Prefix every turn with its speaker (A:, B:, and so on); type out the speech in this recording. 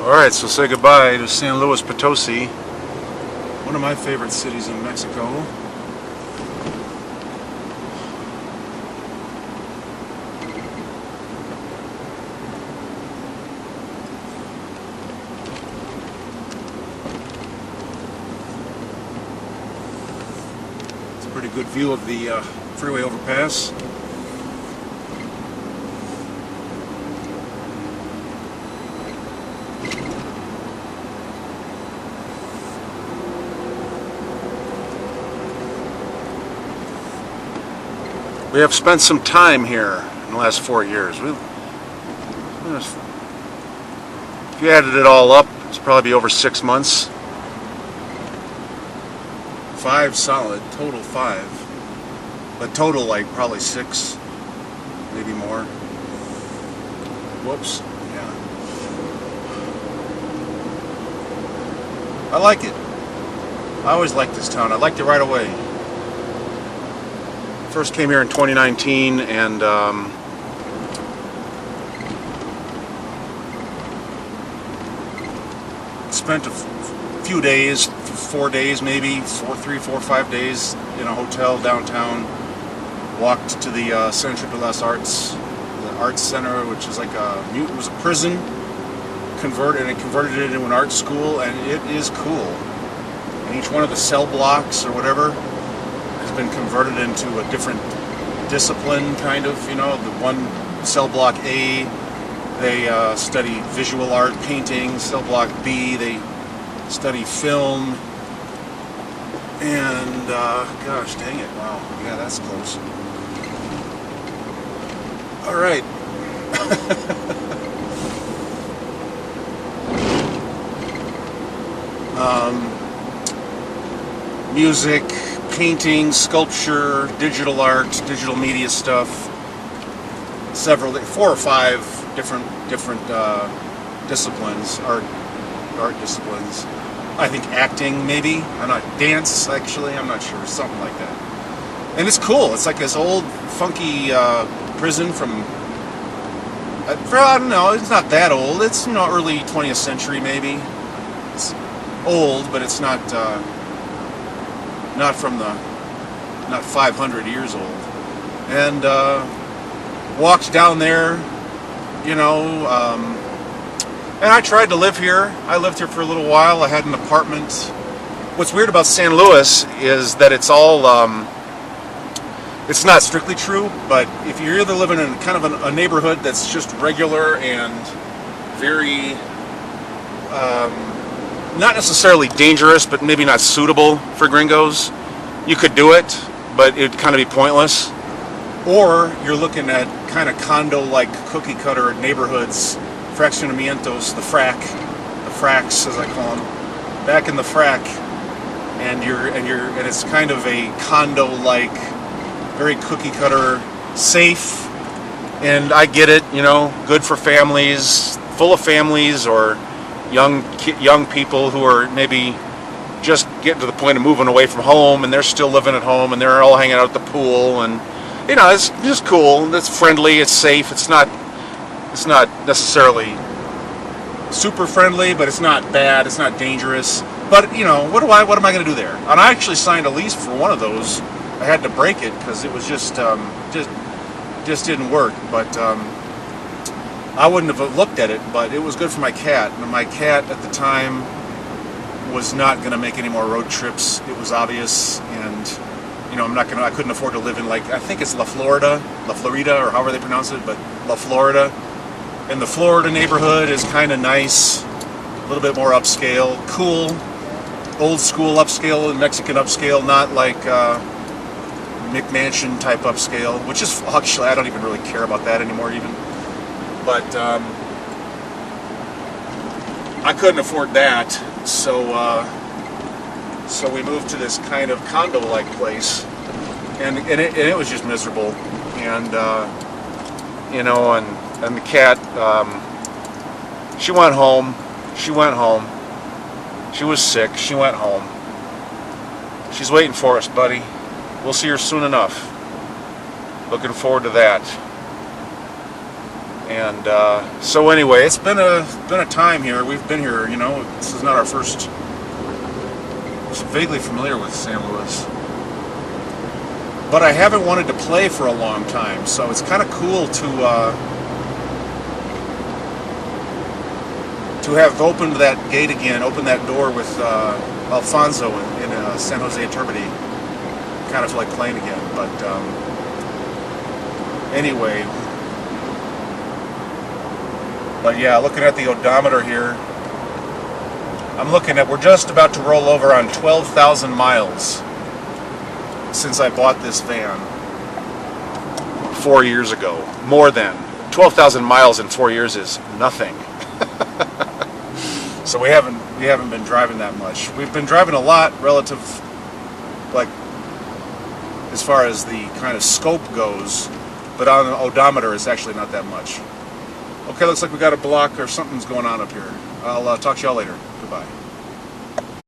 A: Alright, so say goodbye to San Luis Potosí, one of my favorite cities in Mexico. It's a pretty good view of the freeway overpass. We have spent some time here in the last 4 years. If you added it all up, it's probably over 6 months. 5 solid, total 5. But total like probably 6, maybe more. Whoops, yeah. I like it. I always liked this town. I liked it right away. First came here in 2019 and spent a few days, 4 days maybe, 3, 4, 5 days in a hotel downtown. Walked to the Centro de las Arts, the Arts Center, which is like it was a prison, converted it into an art school, and it is cool. And each one of the cell blocks or whatever has been converted into a different discipline, kind of, you know. The one cell block A, they study visual art, painting. Cell block B, they study film. And gosh dang it, wow, yeah, that's close. All right. Music, painting, sculpture, digital art, digital media stuff. 4 or 5 different disciplines, art disciplines. I think acting, maybe. I'm not dance. Actually, I'm not sure. Something like that. And it's cool. It's like this old, funky prison from. I don't know. It's not that old. It's early 20th century, maybe. It's old, but it's not. Not 500 years old. And walked down there, and I tried to live here. I lived here for a little while. I had an apartment. What's weird about San Luis is that it's all, it's not strictly true, but if you're either living in kind of a neighborhood that's just regular and very, not necessarily dangerous, but maybe not suitable for gringos, you could do it, but it would kind of be pointless. Or you're looking at kind of condo-like cookie-cutter neighborhoods, fraccionamientos, the fracks as I call them, back in the frack, and it's kind of a condo-like, very cookie-cutter, safe, and I get it, good for families, full of families, or young people who are maybe just getting to the point of moving away from home, and they're still living at home, and they're all hanging out at the pool, and it's just cool. It's friendly. It's safe. It's not necessarily super friendly, but it's not bad. It's not dangerous. But what am I going to do there? And I actually signed a lease for one of those. I had to break it because it was just didn't work. But I wouldn't have looked at it. But it was good for my cat. And my cat at the time was not going to make any more road trips. It was obvious, and I couldn't afford to live in, like, I think it's La Florida, or however they pronounce it, but La Florida. And the Florida neighborhood is kind of nice, a little bit more upscale, cool, old school upscale and Mexican upscale, not like McMansion type upscale, which is actually, I don't even really care about that anymore even. But I couldn't afford that, so we moved to this kind of condo-like place, and it was just miserable, and and the cat, she went home. She was sick. She went home. She's waiting for us, buddy. We'll see her soon enough. Looking forward to that. And so anyway, it's been a time here. We've been here, you know. This is not our first. I'm vaguely familiar with San Luis, but I haven't wanted to play for a long time. So it's kind of cool to have opened that gate again, opened that door with Alfonso in San Jose Turbidity. Kind of feel like playing again, but anyway. But yeah, looking at the odometer here, I'm looking at, we're just about to roll over on 12,000 miles since I bought this van 4 years ago. More than 12,000 miles in 4 years is nothing. So we haven't been driving that much. We've been driving a lot relative, like, as far as the kind of scope goes, but on the odometer it's actually not that much. Okay, looks like we got a block or something's going on up here. I'll talk to y'all later. Goodbye.